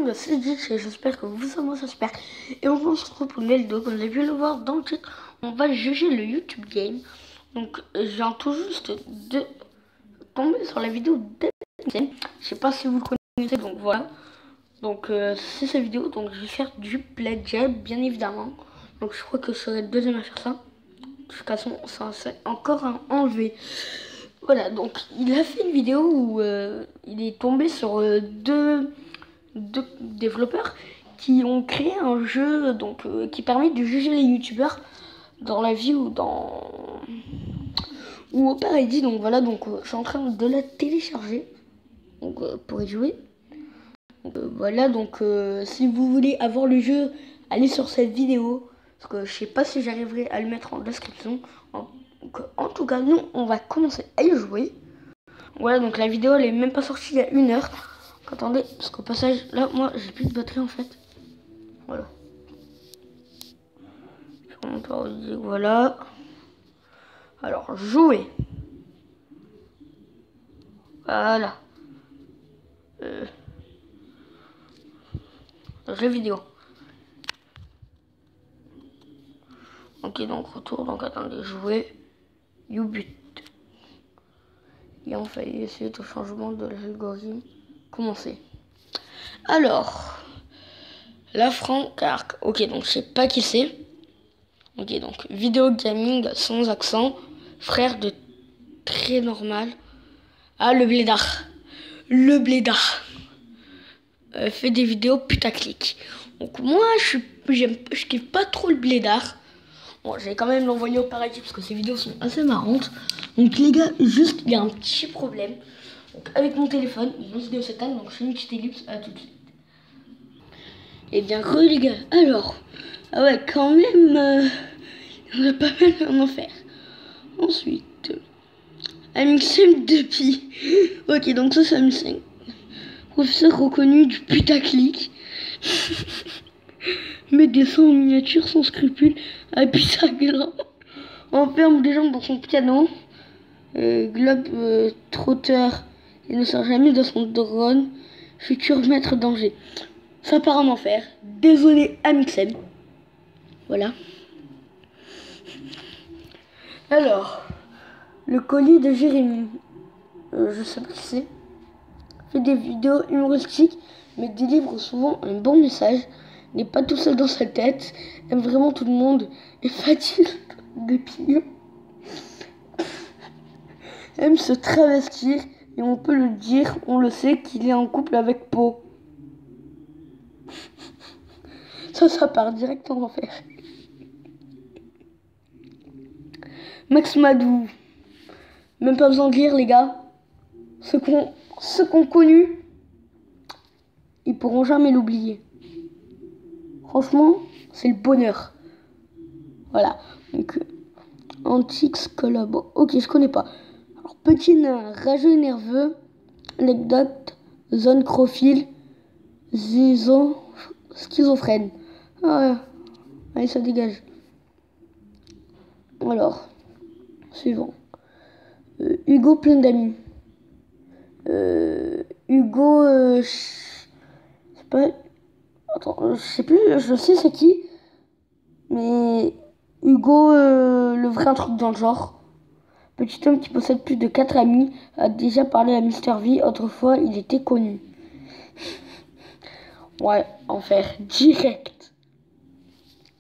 monde, c'est Ditch et j'espère que vous allez super. Et on se retrouve pour une nouvelle vidéo. Comme vous avez pu le voir dans le titre, on va juger le YouTube Game. Donc je viens tout juste de tomber sur la vidéo d'Amixem. Je sais pas si vous le connaissez, donc voilà. Donc c'est cette vidéo, donc je vais faire du pledge, bien évidemment. Donc je crois que je serai le deuxième à faire ça. De toute façon, ça c'est encore un enlevé. Voilà, donc il a fait une vidéo où il est tombé sur deux développeurs qui ont créé un jeu donc qui permet de juger les youtubeurs dans la vie ou au paradis. Donc voilà, donc je suis en train de la télécharger donc pour y jouer. Donc, voilà, donc si vous voulez avoir le jeu, allez sur cette vidéo parce que je sais pas si j'arriverai à le mettre en description. Donc, en tout cas, nous on va commencer à y jouer. Voilà, donc la vidéo elle est même pas sortie il y a 1 heure. Donc, attendez, parce qu'au passage, là, moi j'ai plus de batterie en fait. Voilà. Voilà. Alors, jouer. Voilà. Jeu vidéo. Ok, donc retour. Donc attendez, jouer. Ubut. Et on va essayer de changement de l'algorithme. Commencer. Alors. La Franck Arc. Ok, donc je sais pas qui c'est. Ok, donc vidéo gaming sans accent. Frère de très normal. Ah, le blédard. Le blédard. Fait des vidéos putaclic. Donc moi, je kiffe pas trop le blédard. Bon, j'ai quand même l'envoyer au paradis parce que ces vidéos sont assez marrantes. Donc les gars, juste, il y a un petit problème. Donc avec mon téléphone, mon vidéo s'éteint, donc je fais une petite ellipse, à tout de suite. Et bien, les gars, alors, ah ouais, quand même, on a pas mal à en faire. Ensuite, Amixem depuis. Ok, donc ça c'est Amixem. Professeur reconnu du putaclic. Met des sons en miniature sans scrupule. Appuie sa gland. Enferme des jambes dans son piano. Globe trotteur. Il ne sort jamais de son drone. Futur maître danger. Ça part en enfer. Désolé Amixem. Voilà. Alors. Le colis de Jérémy. Je sais pas qui c'est. Fait des vidéos humoristiques, mais délivre souvent un bon message. N'est pas tout seul dans sa tête. Aime vraiment tout le monde. Et fatigue des pieds. Aime se travestir. Et on peut le dire, on le sait, qu'il est en couple avec Po. Ça part direct en enfer. Max Madou. Même pas besoin de lire, les gars. Ceux qu'on connu, ils pourront jamais l'oublier. Franchement, c'est le bonheur. Voilà. Donc, Antix Collabo. Ok, je connais pas. Alors, petit nain, rageux et nerveux. Anecdote, zone chrophile. Zizo, schizophrène. Ah ouais. Allez, ça dégage. Alors, suivant. Hugo plein d'amis. Hugo, je sais pas. Attends, je sais plus, je sais c'est qui. Mais Hugo, le vrai un truc dans le genre. Petit homme qui possède plus de 4 amis, a déjà parlé à Mister V. Autrefois, il était connu. Ouais, enfer, direct.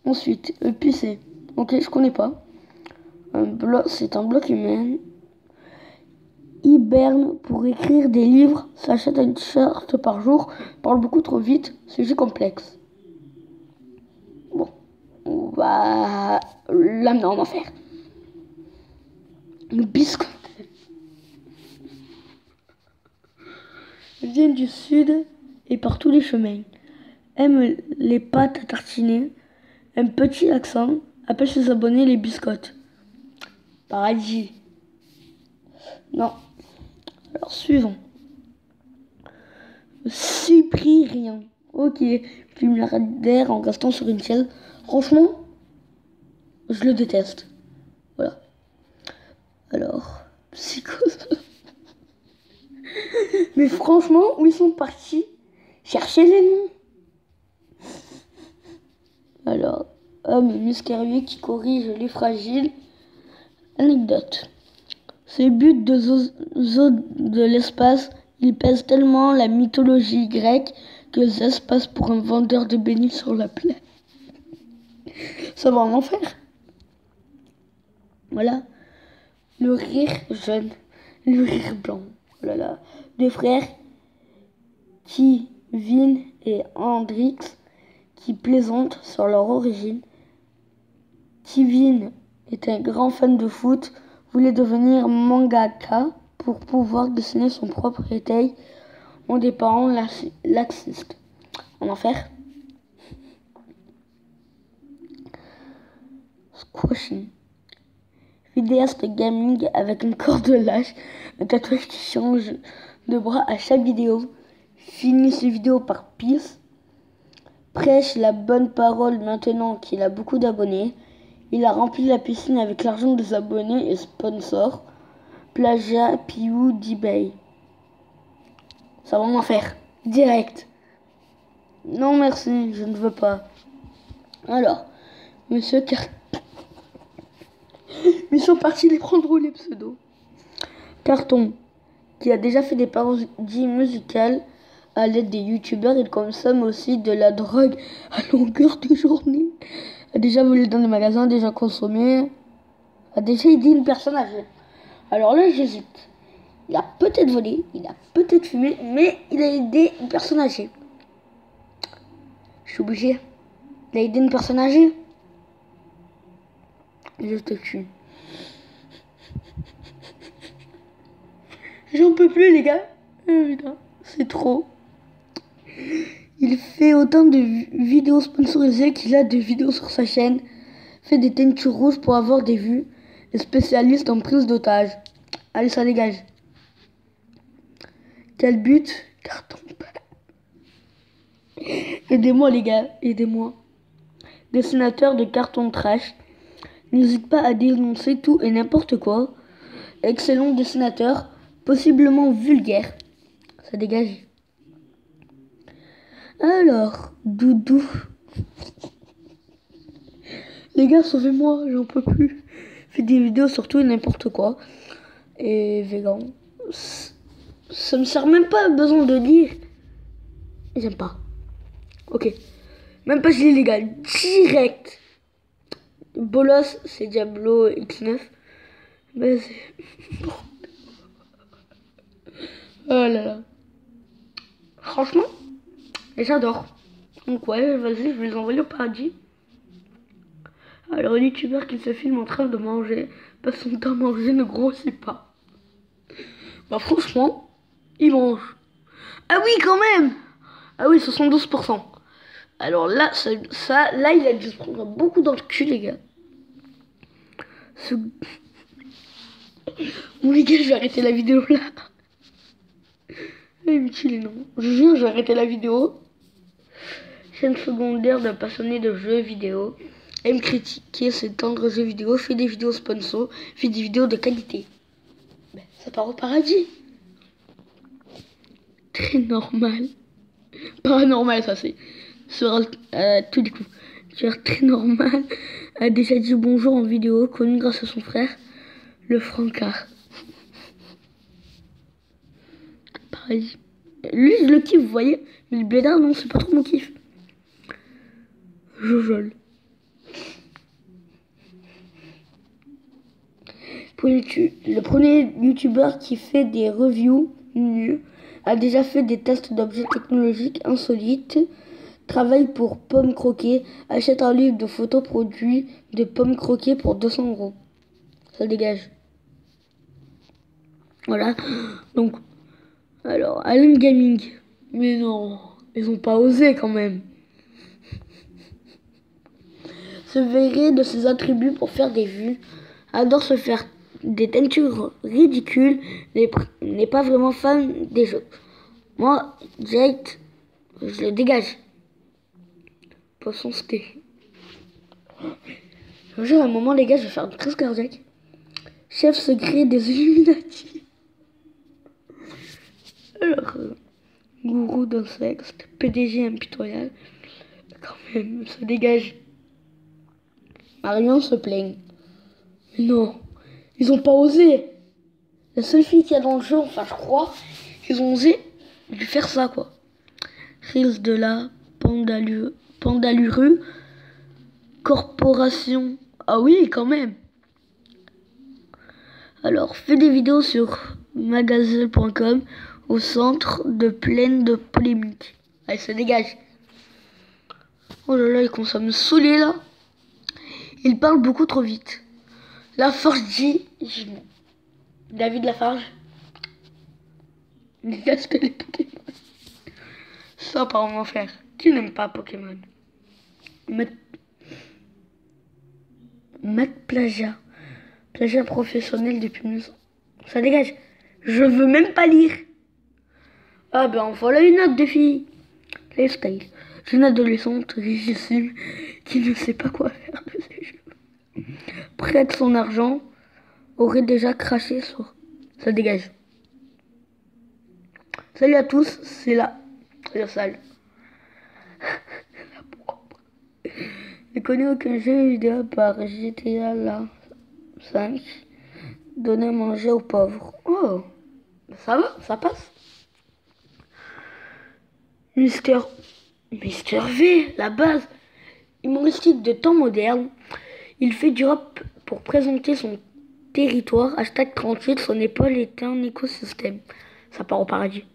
Ensuite, PC. Ok, je connais pas. C'est un bloc humain. Hiberne pour écrire des livres, s'achète un t-shirt par jour, parle beaucoup trop vite, sujet complexe. Bon, on va l'amener en enfer. Le biscuit. Vient du sud et par tous les chemins. Aime les pâtes à tartiner, un petit accent, appelle ses abonnés les biscottes. Paradis. Non. Alors, suivant. Cyprien. Ok. Milliardaire en restant sur une chaise. Franchement, je le déteste. Voilà. Alors, psychose. Mais franchement, où ils sont partis chercher les noms. homme mystérieux qui corrige les fragiles. Anecdote. Ces buts de zoo de l'espace, ils pèsent tellement la mythologie grecque que Zeus passe pour un vendeur de bénis sur la planète. Ça va en enfer. Voilà. Le rire jaune, le rire blanc. Oh là là. Deux frères, Kevin et Hendrix, qui plaisantent sur leur origine. Kevin est un grand fan de foot, voulait devenir mangaka pour pouvoir dessiner son propre détail ont des parents laxistes. En enfer. Squashing. Vidéaste gaming avec une corde lâche, un tatouage qui change de bras à chaque vidéo. Finit ses vidéos par peace. Prêche la bonne parole maintenant qu'il a beaucoup d'abonnés. Il a rempli la piscine avec l'argent des abonnés et sponsors. Plagia, Piou, d'eBay. Ça va m'en faire. Direct. Non merci, je ne veux pas. Alors, monsieur Mais ils sont partis les prendre où les pseudos. Carton, qui a déjà fait des parodies musicales à l'aide des youtubeurs, il consomme aussi de la drogue à longueur de journée. A déjà volé dans des magasins, déjà consommé, a déjà aidé une personne âgée. Alors là, j'hésite. Il a peut-être volé, il a peut-être fumé, mais il a aidé une personne âgée. Je suis obligé. Il a aidé une personne âgée. Je te tue. J'en peux plus, les gars. Putain, c'est trop. Il fait autant de vidéos sponsorisées qu'il a de vidéos sur sa chaîne. Fait des teintures rouges pour avoir des vues. Est spécialiste en prise d'otage. Allez, ça dégage. Quel but? Carton. Aidez-moi, les gars. Aidez-moi. Dessinateur de carton trash. N'hésite pas à dénoncer tout et n'importe quoi. Excellent dessinateur. Possiblement vulgaire. Ça dégage. Alors, Doudou. Les gars, sauvez-moi, j'en peux plus. Fait des vidéos sur tout et n'importe quoi. Et vegan. Ça me sert même pas besoin de lire. J'aime pas. Ok. Même pas je lis les gars. Direct. Bolos, c'est Diablo X9. Mais c'est... Oh là là. Franchement, j'adore. Donc ouais, vas-y, je vais les envoyer au paradis. Alors, le youtubeur qui se filme en train de manger, passe son temps à manger, ne grossit pas. Bah franchement, il mange. Ah oui, quand même. Ah oui, 72%. Alors là, là, il a dû se prendre beaucoup dans le cul, les gars. Bon, les gars, je vais arrêter la vidéo là. Inutile, non. Je jure, je vais arrêter la vidéo. Chaîne secondaire d'un passionné de jeux vidéo. Aime critiquer ses tendres jeux vidéo. Fait des vidéos sponsor. Fait des vidéos de qualité. Ben, ça part au paradis. Très normal. Pas normal, ça c'est. Sur tous les coups. Très normal. A déjà dit bonjour en vidéo. Connu grâce à son frère. Le Francard. Pareil. Lui, je le kiffe, vous voyez. Mais le blédard, non, c'est pas trop mon kiff. Jojol. Le premier youtubeur qui fait des reviews nuls a déjà fait des tests d'objets technologiques insolites. Travaille pour Pommes Croquées. Achète un livre de photos produits de pommes croquées pour 200 €. Ça dégage. Voilà. Donc, alors, Alan Gaming. Mais non, ils ont pas osé quand même. Se verrait de ses attributs pour faire des vues. Adore se faire des teintures ridicules. N'est pas vraiment fan des jeux. Moi, Jake, je le dégage. Poisson steak. Un jour, à un moment, les gars, je vais faire une crise cardiaque. Chef secret des Illuminati. Alors, gourou d'insectes, PDG impitoyable. Quand même, ça dégage. Marion se plaint. Mais non, ils ont pas osé. La seule fille qu'il y a dans le jeu, enfin je crois, ils ont osé lui faire ça quoi. Reels de la Pandaluru Corporation. Ah oui, quand même. Alors, fais des vidéos sur magazine.com au centre de pleine de polémiques. Allez, ça dégage. Oh là là, il commence à me saouler là. Il parle beaucoup trop vite. Lafarge dit... David Lafarge. Déteste les Pokémon. Ça, apparemment, frère. Qui n'aime pas Pokémon? Mac Plagia. Plagia professionnel depuis 1900. Ça dégage. Je veux même pas lire. Ah ben voilà une autre de fille. Lifestyle. Une adolescente richissime qui ne sait pas quoi faire de ses jeux. Prête son argent. Aurait déjà craché sur... Ça dégage. Salut à tous, c'est la salle. Je connais aucun jeu vidéo par GTA la 5. Donner à manger aux pauvres. Oh, ça va, ça passe. Mister V, la base humoristique de temps moderne. Il fait du rap pour présenter son territoire. Hashtag 38, son épaule est un écosystème. Ça part au paradis.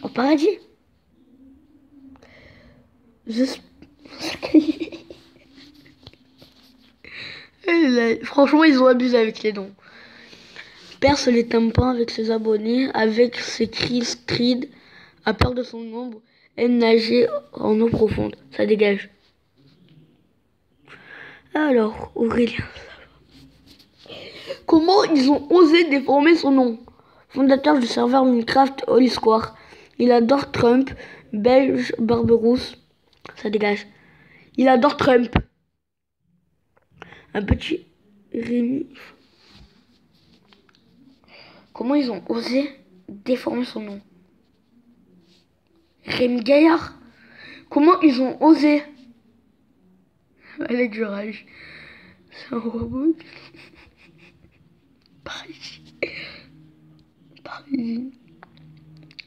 Au paradis. Franchement, ils ont abusé avec les dons. Perce les tympans avec ses abonnés, avec ses cris strides, à peur de son ombre, aime nager en eau profonde. Ça dégage. Alors, Aurélien, comment ils ont osé déformer son nom? Fondateur du serveur Minecraft Holy Square. Il adore Trump, belge Barberousse. Ça dégage. Il adore Trump. Un petit Rémi. Comment ils ont osé déformer son nom? Rémi Gaillard. Comment ils ont osé? Avec du rage. C'est un robot. Paris.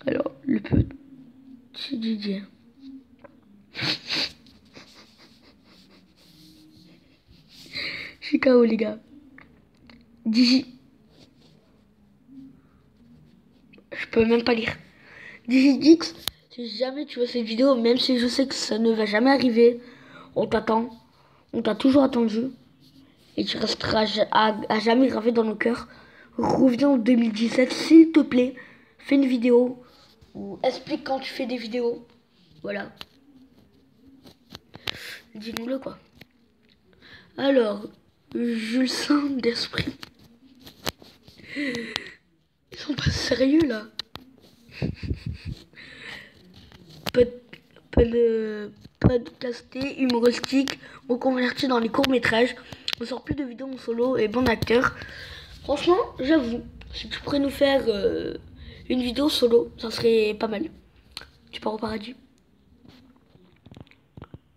Alors, le petit Didier. Je suis KO, les gars. Digi. Je peux même pas lire. Digidix, si jamais tu vois cette vidéo, même si je sais que ça ne va jamais arriver, on t'attend. On t'a toujours attendu. Et tu resteras à jamais gravé dans nos cœurs. Reviens en 2017, s'il te plaît. Fais une vidéo. Ou explique quand tu fais des vidéos. Voilà. Dis-nous-le quoi. Alors, Jules Saint d'Esprit. Ils sont pas sérieux là. Podcasté, humoristique, reconverti dans les courts-métrages. On sort plus de vidéos en solo et bon acteur. Franchement, j'avoue, si tu pourrais nous faire une vidéo solo, ça serait pas mal. Tu pars au paradis.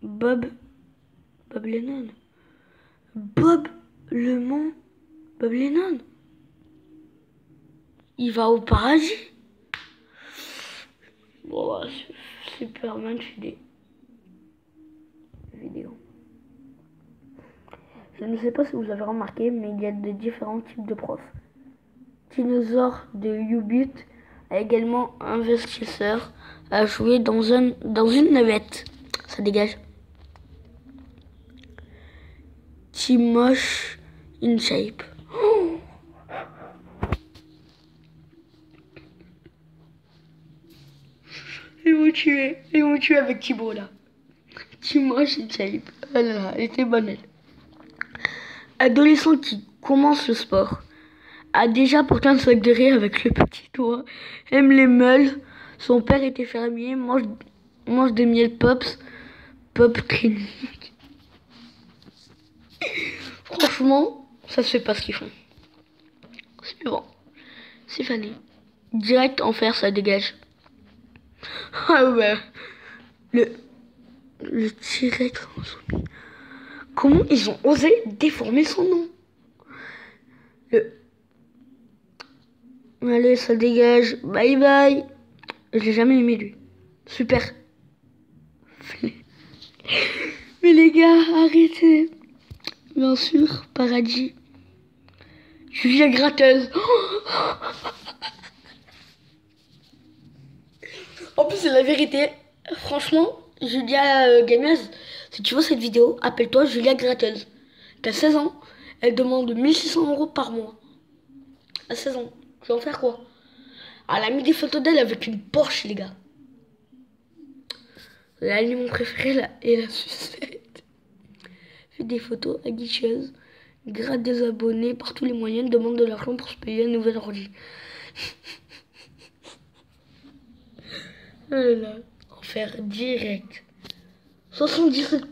Bob Lennon. Bob Lennon. Il va au paradis. Bon, Superman fait des vidéos. Je ne sais pas si vous avez remarqué, mais il y a de différents types de profs. Dinosaure de Ubit a également investisseur à jouer dans une navette. Ça dégage. Timoche in shape. Oh, ils vont tuer avec Thibaut là. Timoche in shape. Oh là là, elle était bonne elle. Adolescent qui commence le sport. A déjà porté un sac de riz avec le petit doigt. Aime les meules. Son père était fermier. Mange des miel pops. Pop clinique. Franchement, ça se fait pas ce qu'ils font. C'est bon. C'est fané. Direct en fer, ça dégage. Ah ouais. Le T-Rex en zombie. Comment ils ont osé déformer son nom? Allez, ça dégage. Bye bye. Je l'ai jamais aimé, lui. Super. Mais les gars, arrêtez. Bien sûr, paradis. Julia Gratteuse. En plus, c'est la vérité. Franchement, Julia Gameuse, si tu vois cette vidéo, appelle-toi Julia Gratteuse. T'as 16 ans. Elle demande 1600 € par mois. À 16 ans. Tu vas en faire quoi? Elle a mis des photos d'elle avec une Porsche, les gars. L'aliment préféré là, et la sucette. Fait des photos aguicheuses. Gratte des abonnés par tous les moyens. Demande de l'argent pour se payer un nouvel ordi. Oh là là. Enfer direct. 77.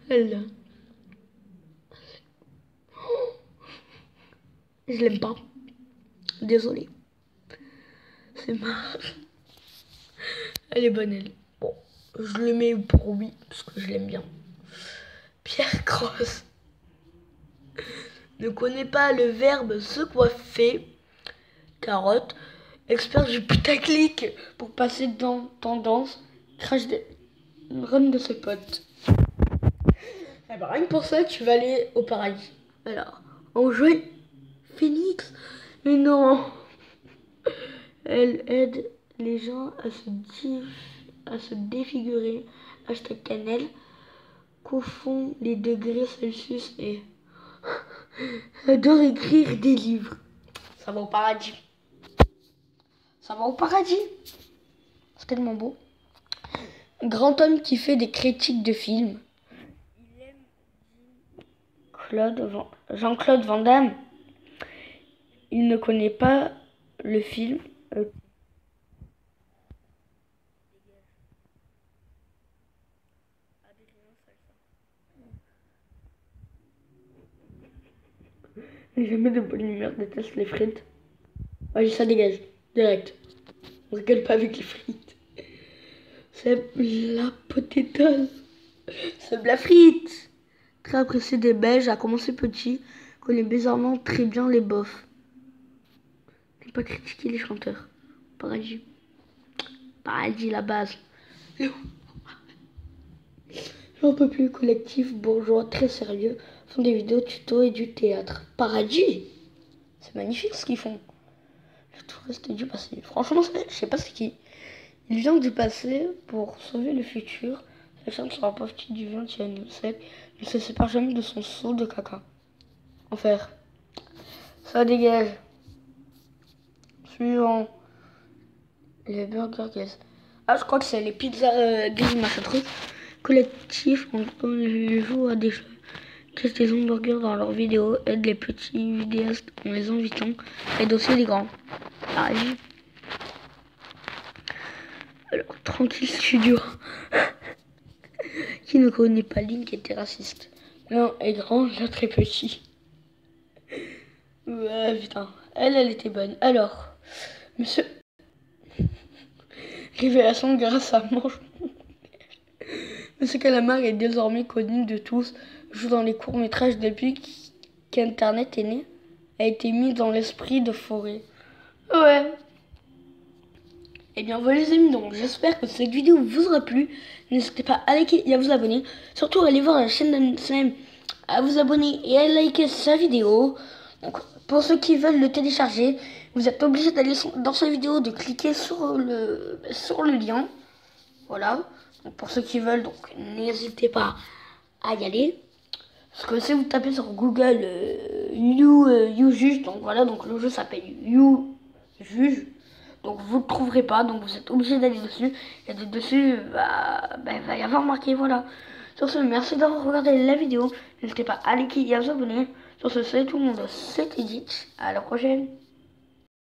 Elle là. Je l'aime pas. Désolée. C'est marrant. Elle est bonne, elle. Bon, je le mets pour oui, parce que je l'aime bien. Pierre Cross ne connaît pas le verbe se coiffer. Carotte, expert du putaclic pour passer dans tendance. Crash des run de ses potes. Eh ben, rien que pour ça, tu vas aller au paradis. Alors, on joue Phoenix. Mais non. Elle aide les gens à se défigurer. Hashtag cannelle. Confond les degrés Celsius et adore écrire des livres. Ça va au paradis. Ça va au paradis. C'est tellement beau. Grand homme qui fait des critiques de films. Il aime Jean-Claude Van Damme. Il ne connaît pas le film. Jamais de bonne humeur, déteste les frites. Vas-y, ça dégage, direct. On rigole pas avec les frites. C'est la potatoes. C'est la frite. Très apprécié des Belges, a commencé petit, connaît bizarrement très bien les bofs. Ne pas critiquer les chanteurs. Paradis. Paradis, la base. J'en peux plus, collectif bourgeois très sérieux, font des vidéos tuto et du théâtre. Paradis. C'est magnifique ce qu'ils font. Le touriste du passé. Franchement, je sais pas c'est qui. Il vient du passé pour sauver le futur. La femme sera partie du 20e siècle. Il se sépare jamais de son seau de caca. Enfer. Ça dégage. Suivant. Les burgers guys. Ah, je crois que c'est les pizzas des machin truc. Collectif, on joue à des jeux. Testent des hamburgers dans leurs vidéos. Aide les petits vidéastes en les invitant. Aide aussi les grands. Paradis. Alors, tranquille studio. Qui ne connaît pas Link était raciste. L'un est grand, l'autre est petit. Putain. Elle était bonne. Alors, monsieur. Révélation grâce à Mange. Monsieur Calamar est désormais connu de tous. Joue dans les courts-métrages depuis qu'Internet est né. A été mis dans l'esprit de Forêt. Ouais. Et bien voilà les amis, donc j'espère que cette vidéo vous aura plu. N'hésitez pas à liker et à vous abonner. Surtout allez voir la chaîne d'Amsem, à vous abonner et à liker sa vidéo. Donc pour ceux qui veulent le télécharger, vous êtes obligé d'aller dans sa vidéo, de cliquer sur le lien. Voilà. Donc pour ceux qui veulent, donc n'hésitez pas à y aller. Parce que si vous tapez sur Google You Juge, donc voilà, donc le jeu s'appelle You Juge. Donc vous ne le trouverez pas, donc vous êtes obligé d'aller dessus. Et dessus, il va y avoir marqué, voilà. Sur ce, merci d'avoir regardé la vidéo. N'hésitez pas à liker et à vous abonner. Sur ce, c'est tout le monde, c'était dit. À la prochaine.